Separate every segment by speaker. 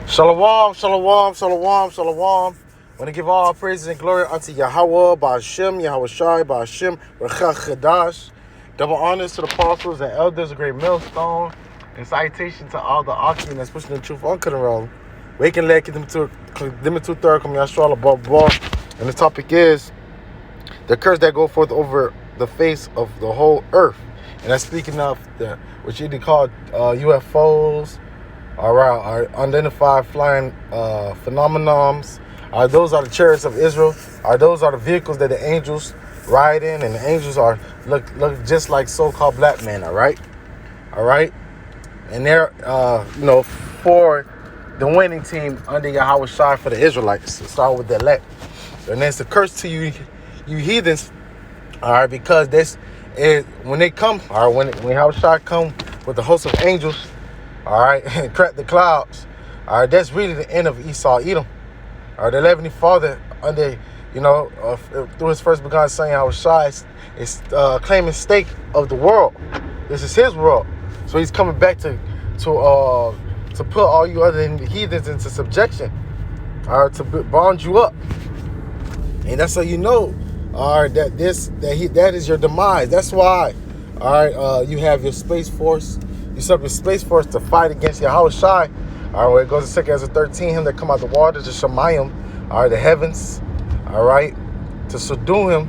Speaker 1: Shalom, shalom, shalom, shalom. Want to give all praises and glory unto Yahweh, Ba'ashem, Yahweh Shai, Ba'ashem, Rechach Chadash. Double honors to the apostles and elders, a great millstone, and citation to all the Akim that's pushing the truth on Kidron. Waking leg, them to third, come Yashua, above ball. And the topic is the curse that go forth over the face of the whole earth. And that's speaking of what you call UFOs. All right, our unidentified flying phenomenons. Those are the chariots of Israel. Those are the vehicles that the angels ride in, and the angels look just like so-called black men. All right, and they're for the winning team under Yahweh Shai for the Israelites. Start with the elect, and it's a curse to you heathens. All right, because this is when they come. All right, when Yahweh Shai come with the host of angels. All right, and crack the clouds. All right, that's really the end of Esau, Edom. All right, the Heavenly Father, under through His first begotten Son, Yahweh Shai, is claiming stake of the world. This is His world, so He's coming back to put all you other heathens into subjection. All right, to bond you up, and that's how you know. All right, that is your demise. That's why. All right, you have your Space Force. You set up your Space Force to fight against Yahweh Shai. All right, where it goes to 2 Ezra 13, him that come out the waters, the Shemayim, all right, the heavens, all right, to subdue him.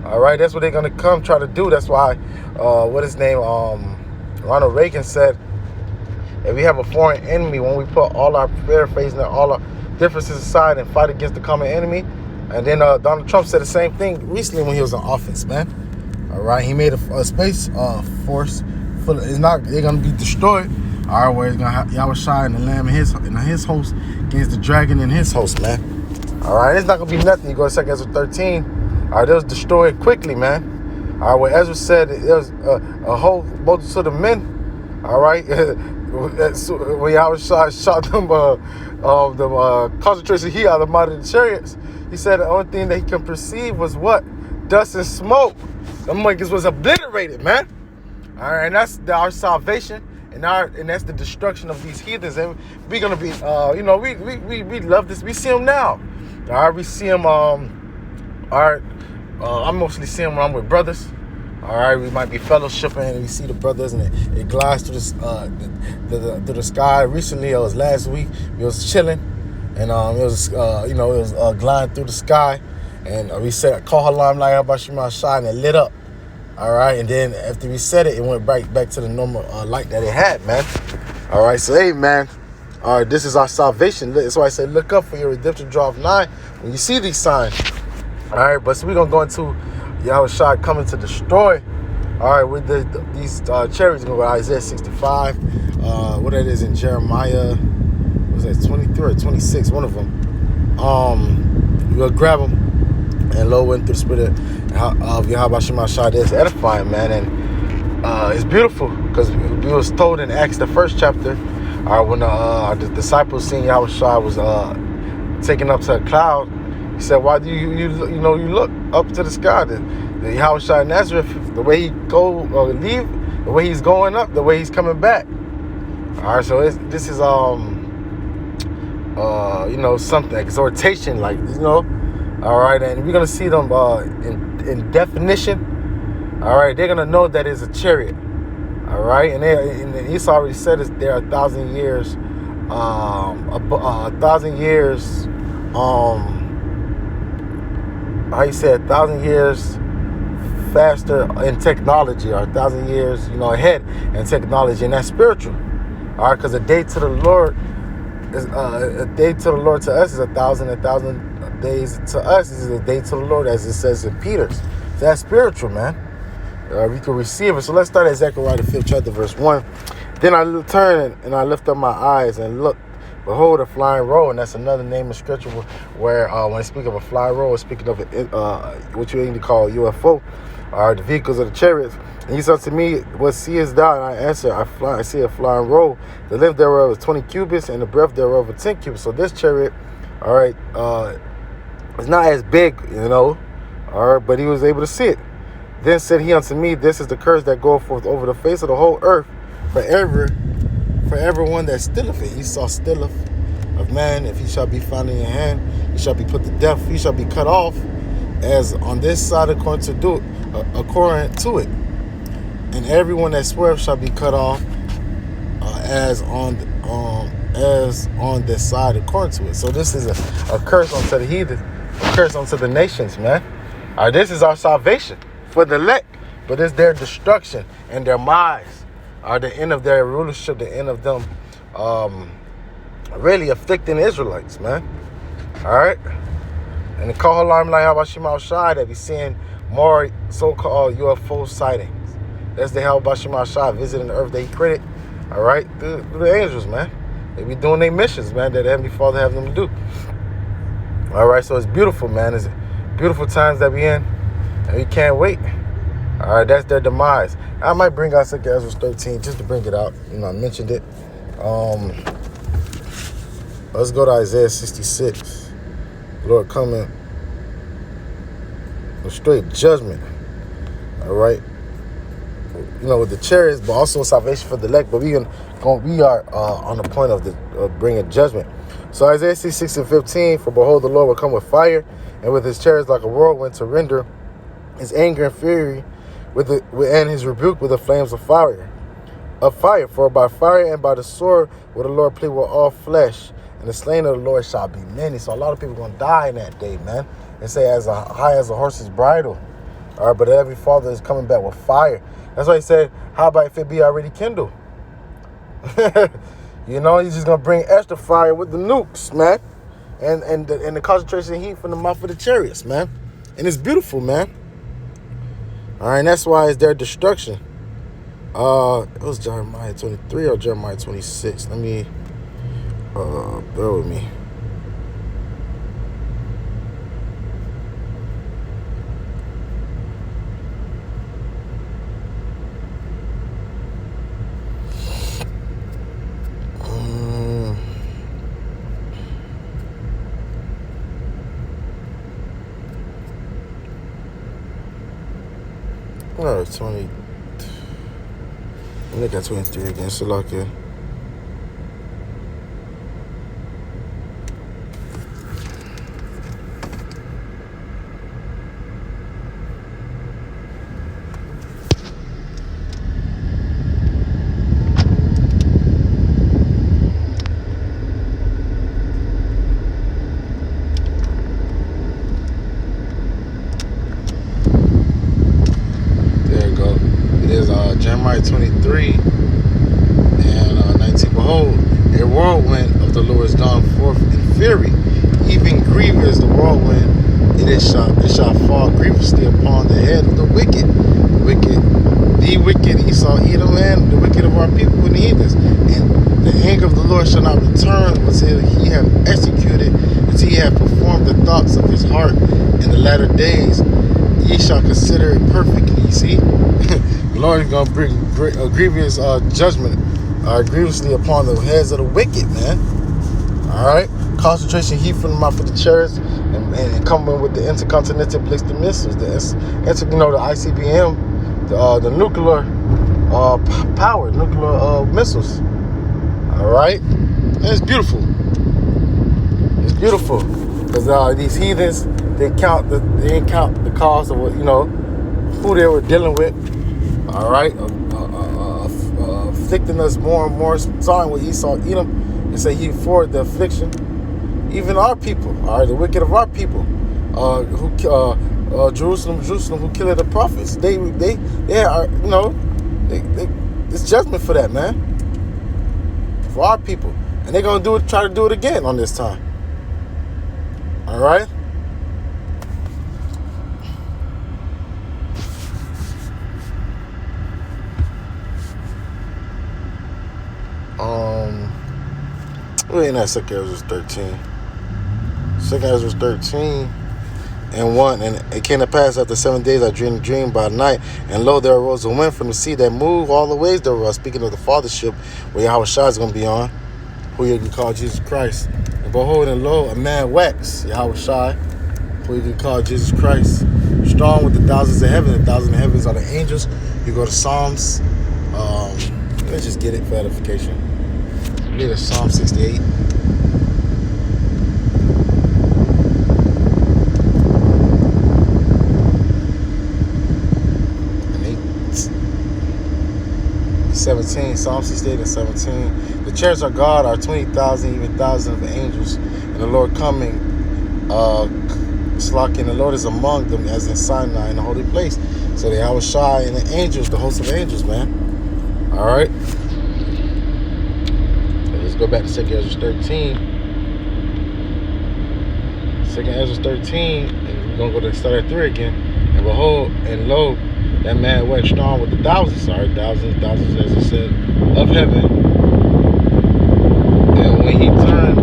Speaker 1: All right, that's what they're going to come try to do. That's why, Ronald Reagan said, if we have a foreign enemy, when we put all our paraphrasing and all our differences aside and fight against the common enemy. And then Donald Trump said the same thing recently when he was in office, man. All right, he made a Space Force. They're gonna be destroyed. All right, where it's gonna have Yahweh Shai and the Lamb and his host against the dragon and his host, man. All right, it's not gonna be nothing. You go to 2 Ezra 13. All right, they was destroyed quickly, man. All right, where Ezra said there was a whole multitude of men. All right, when Yahweh Shai shot them, the concentration heat out of them out of the chariots. He said the only thing that he can perceive was what? Dust and smoke. Them monkeys was obliterated, man. All right, and that's our salvation, and that's the destruction of these heathens. And we're gonna be, we love this. We see them now. All right, we see them. I'm mostly seeing them when I'm with brothers. All right, we might be fellowshipping, and we see the brothers, and it glides through the sky. Recently, it was last week. We was chilling, and it was gliding through the sky, and we said, "Call Halam like Abashima Shai," and it lit up. All right, and then after we said it, it went right back to the normal light that it had, man. All right, so hey, man, all right, this is our salvation. That's why I say look up for your redemption draweth nigh when you see these signs. All right, but so we're going to go into Yahweh Shai coming to destroy. All right, with these chariots, going to go to Isaiah 65. What that is in Jeremiah, was that 23 or 26, one of them. We'll grab them. And lo, went through the spirit of Yahweh Shema Shai. It's edifying, man, and it's beautiful because we was told in Acts the first chapter, when the disciples seen Yahweh Shai was taken up to a cloud. He said, "Why do you look up to the sky? The Yahweh Shai Nazareth, the way he leave, the way he's going up, the way he's coming back." All right, so this is something exhortation, like All right, and we're going to see them in definition. All right, they're going to know that it's a chariot. All right, and Esau already said they're 1,000 years, how you say 1,000 years faster in technology, or 1,000 years, ahead in technology, and that's spiritual. All right, because a day to the Lord is a day to the Lord to us is 1,000 days to us is a day to the Lord, as it says in Peter's. So that's spiritual, man. We can receive it. So let's start at Zechariah the 5th chapter, verse 1. Then I turn and I lift up my eyes and look, behold, a flying roll. And that's another name of scripture where when I speak of a flying roll, it's speaking of what you need to call UFO, or the vehicles of the chariots. And he said to me, "What seest thou?" And I answer, I see a flying roll. The length thereof is 20 cubits, and the breadth thereof is 10 cubits. So this chariot, all right, it's not as big, all right, but he was able to see it. Then said he unto me, this is the curse that goeth forth over the face of the whole earth, for everyone that stilleth it. Esau stilleth of man, if he shall be found in your hand, he shall be put to death. He shall be cut off, as on this side according to it. And everyone that sweareth shall be cut off, as on this side according to it. So this is a curse unto the heathen, a curse unto the nations, man. All right, this is our salvation for the elect, but it's their destruction and their demise, or the end of their rulership, the end of them really afflicting the Israelites, man. All right. And the Kohalim like Habashim al-Shai, that be seeing more so-called UFO sightings. That's the Habashim al-Shai visiting the earth that he created, all right, through the angels, man. They be doing their missions, man, that the Heavenly Father have them to do. All right, so it's beautiful, man. It's beautiful times that we in, and we can't wait. All right, that's their demise. I might bring out 2 Ezra 13 just to bring it out. You know, I mentioned it. Let's go to Isaiah 66. Lord coming with straight judgment. All right. You know, with the chariots, but also salvation for the elect. But we are on the point of bringing judgment. So Isaiah 66 and 15, for behold, the Lord will come with fire, and with his chariots like a whirlwind, to render his anger and fury and his rebuke with the flames of fire. For by fire and by the sword will the Lord plead with all flesh, and the slain of the Lord shall be many. So a lot of people are going to die in that day, man. They say as high as a horse's bridle. All right, but every father is coming back with fire. That's why he said, how about if it be already kindled? You know, he's just going to bring extra fire with the nukes, man. And the concentration heat from the mouth of the chariots, man. And it's beautiful, man. All right, and that's why it's their destruction. It was Jeremiah 23 or Jeremiah 26. Let me, bear with me. All right, 20. Look at 23 again. Salakia. Jeremiah 23 and 19. Behold, a whirlwind of the Lord is gone forth in fury, even grievous the whirlwind. It shall fall grievously upon the head of the wicked, the wicked Esau, Edom, and the wicked of our people and the heathens. And the anger of the Lord shall not return until he have executed, until he have performed the thoughts of his heart in the latter days. Ye shall consider it perfectly. You see? The Lord is going to bring a grievous judgment grievously upon the heads of the wicked, man. All right? Concentration heat from the mouth of the chariots and coming with the intercontinental ballistic missiles, the ICBM, the nuclear power, nuclear missiles. All right? And it's beautiful. It's beautiful. Because these heathens, they didn't count the cost of what, who they were dealing with. All right, afflicting us more and more, starting with Esau, Edom, and say he forwarded the affliction. Even our people, all right, the wicked of our people, Jerusalem, who killed the prophets. They are, it's judgment for that, man, for our people, and they're gonna try to do it again on this time. All right. We're in that 2 Ezra 13. 2 Ezra 13 and 1. And it came to pass after 7 days I dreamed a dream by night, and lo, there arose a wind from the sea that moved all the ways thereof, speaking of the fathership where Yahweh Shai is going to be on, who you can call Jesus Christ. And behold, and lo, a man wax, Yahweh Shai, who you can call Jesus Christ, strong with the thousands of heaven. The thousands of heavens are the angels. You go to Psalms. Let's just get it for edification. Read Psalm 68. 17, Psalm 68 and 17. The chariots of God are 20,000, even thousands of angels, and the Lord coming, Slack, and the Lord is among them as in Sinai in the holy place. So the Yahweh Shai and the angels, the host of angels, man. All right. So let's go back to 2 Ezra 13. 2 Ezra 13, and we're going to go to start at 3 again. And behold, and lo, that man waxed strong with the thousands, as it said, of heaven. And when he turned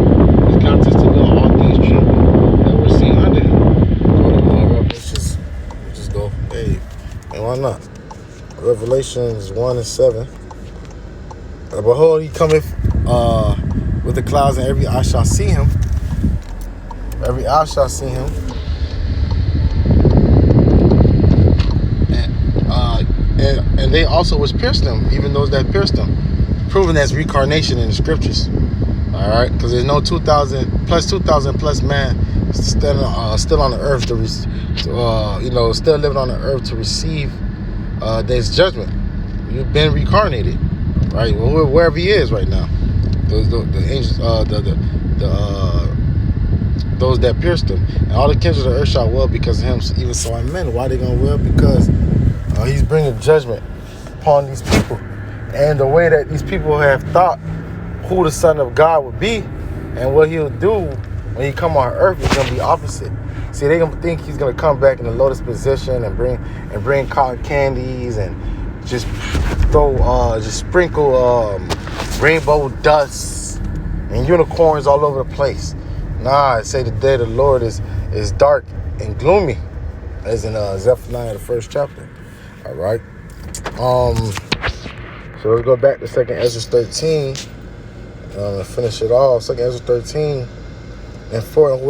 Speaker 1: his countenance to look, all things trembled that were seen under him. Revelations, just go, hey, and why not? Revelations 1 and 7. And behold, he cometh with the clouds, and every eye shall see him. Every eye shall see him. And they also was pierced him, even those that pierced him, proving that's reincarnation in the scriptures. All right, because there's no 2,000 plus man still on the earth to still living on the earth to receive this judgment. You've been reincarnated, right? Well, wherever he is right now, the angels, those that pierced him, and all the kindreds of the earth shall wail because of him. Even so, amen. Why they gonna wail? Because he's bringing judgment upon these people, and the way that these people have thought who the Son of God would be and what he'll do when he come on earth is gonna be opposite. See, they gonna think he's gonna come back in the lotus position and bring cotton candies and just sprinkle rainbow dust and unicorns all over the place. Nah, I say the day of the Lord is dark and gloomy, as in Zephaniah, the 1st chapter. All right. So let's go back to 2 Ezra 13 and finish it off. 2 Ezra 13 and 4. And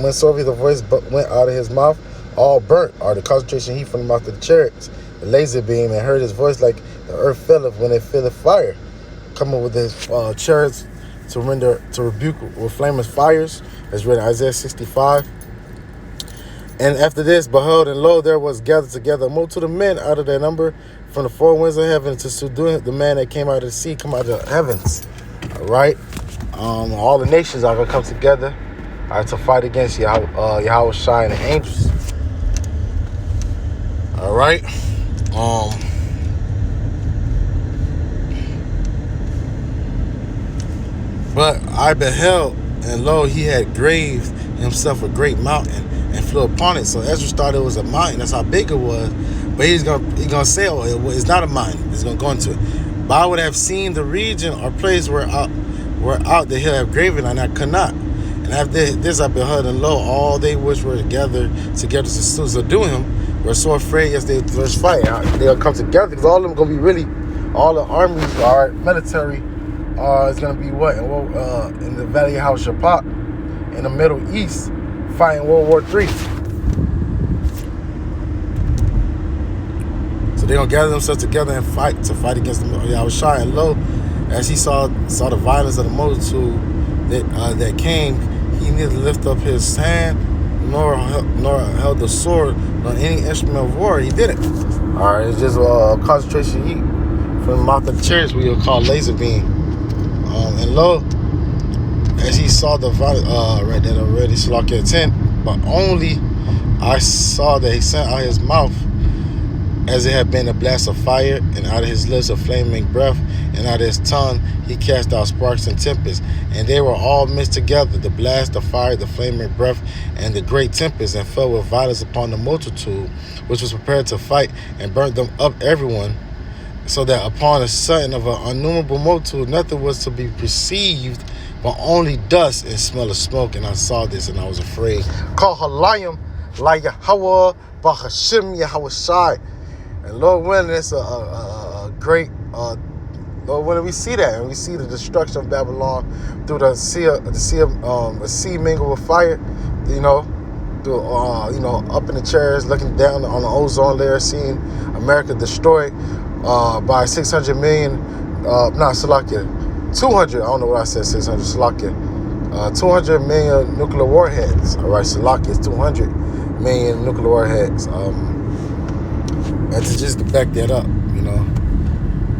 Speaker 1: whensoever the voice went out of his mouth, all burnt, or the concentration heat from the mouth of the chariots, the laser beam, and heard his voice like the earth filleth when it filleth fire, coming with his chariots to rebuke with flaming fires, as read in Isaiah 65. And after this, behold, and lo, there was gathered together a multitude of men out of their number from the four winds of heaven to subdue the man that came out of the sea, come out of the heavens. All right. All the nations are going to come together to fight against Yahweh Shai and the angels. All right. But I beheld, and lo, he had graved himself a great mountain and flew upon it. So Ezra thought it was a mountain. That's how big it was. But he's gonna say, oh, it's not a mountain. He's gonna go into it. But I would have seen the region or place where out that he'll have graven, and I could not. And after this I beheld, and lo, all they which were gathered together to subdue him were so afraid, yes, they was fighting. They'll come together because all of them gonna be really, all the armies are military. It's gonna be what in the Valley of Hoshaphat in the Middle East, fighting World War III. So they're gonna gather themselves together and fight against the Yahweh Shai. And lo, as he saw the violence of the multitude that came, he neither lifted up his hand nor held the sword nor any instrument of war. He didn't. All right, it's just concentration heat from the mouth of the chariots, we will call laser beam. And lo, as he saw the right there already, Salakia 10, but only I saw that he sent out his mouth as it had been a blast of fire, and out of his lips a flaming breath, and out of his tongue he cast out sparks and tempests, and they were all mixed together, the blast of fire, the flaming breath, and the great tempest, and fell with violence upon the multitude, which was prepared to fight, and burnt them up everyone, so that upon a sudden of an innumerable multitude nothing was to be perceived but only dust and smell of smoke. And I saw this and I was afraid. Call Halayim la Yahweh Bahashim Yahweh Shai. And Lord willing, it's a great Lord willing, we see that, and we see the destruction of Babylon through the sea mingled with fire, through up in the chairs, looking down on the ozone layer, seeing America destroyed by 600 million, 200, I don't know what I said, 600, 200 million nuclear warheads. All right, Salakia is 200 million nuclear warheads. And to just back that up,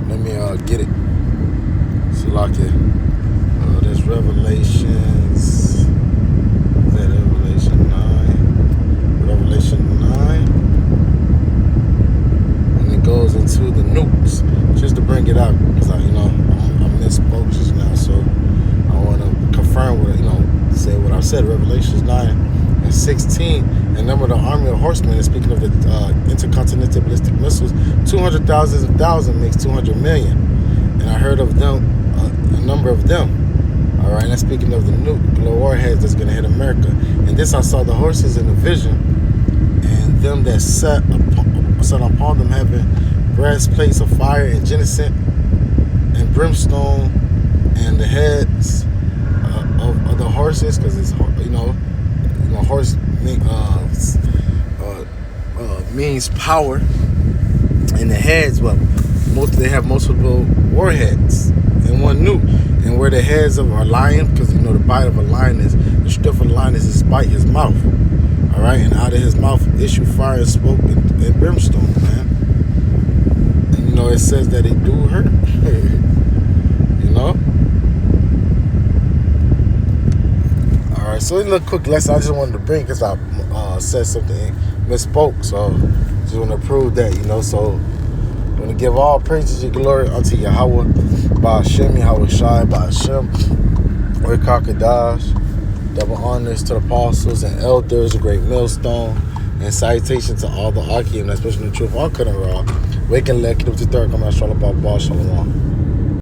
Speaker 1: let me get it. Salakia. There's Revelations. Is that Revelation 9? Revelation 9. And it goes into the nukes. Just to bring it out, because I misspoke just now, so I want to confirm what say what I said. Revelations 9 and 16. And number of the army of horsemen, and speaking of the intercontinental ballistic missiles, 200,000 makes 200 million. And I heard of them, a number of them. All right, and speaking of the nuclear warheads that's going to hit America. And this I saw the horses in the vision, and them that sat upon them having breastplates of fire and genocide and brimstone, and the heads of the horses, because it's horse means power, and the heads, well, they have multiple warheads in one nuke. And where the heads of a lion, because the bite of a lion is, the strength of a lion is his bite, his mouth. All right, and out of his mouth issue fire and smoke and brimstone, man. And it says that it do hurt. All right, so a little quick lesson I just wanted to bring, because I said something misspoke, so just want to prove that, so I want to give all praises and glory unto Yahweh, Ba'ashem, Yahweh Shai, Ba'ashem, Rekha Kadash. Double honors to the apostles and elders, a great millstone, and salutation to all the Akim, especially the truth, all couldn't raw. Waking Lek, the third, come out, Shalom, Shalom.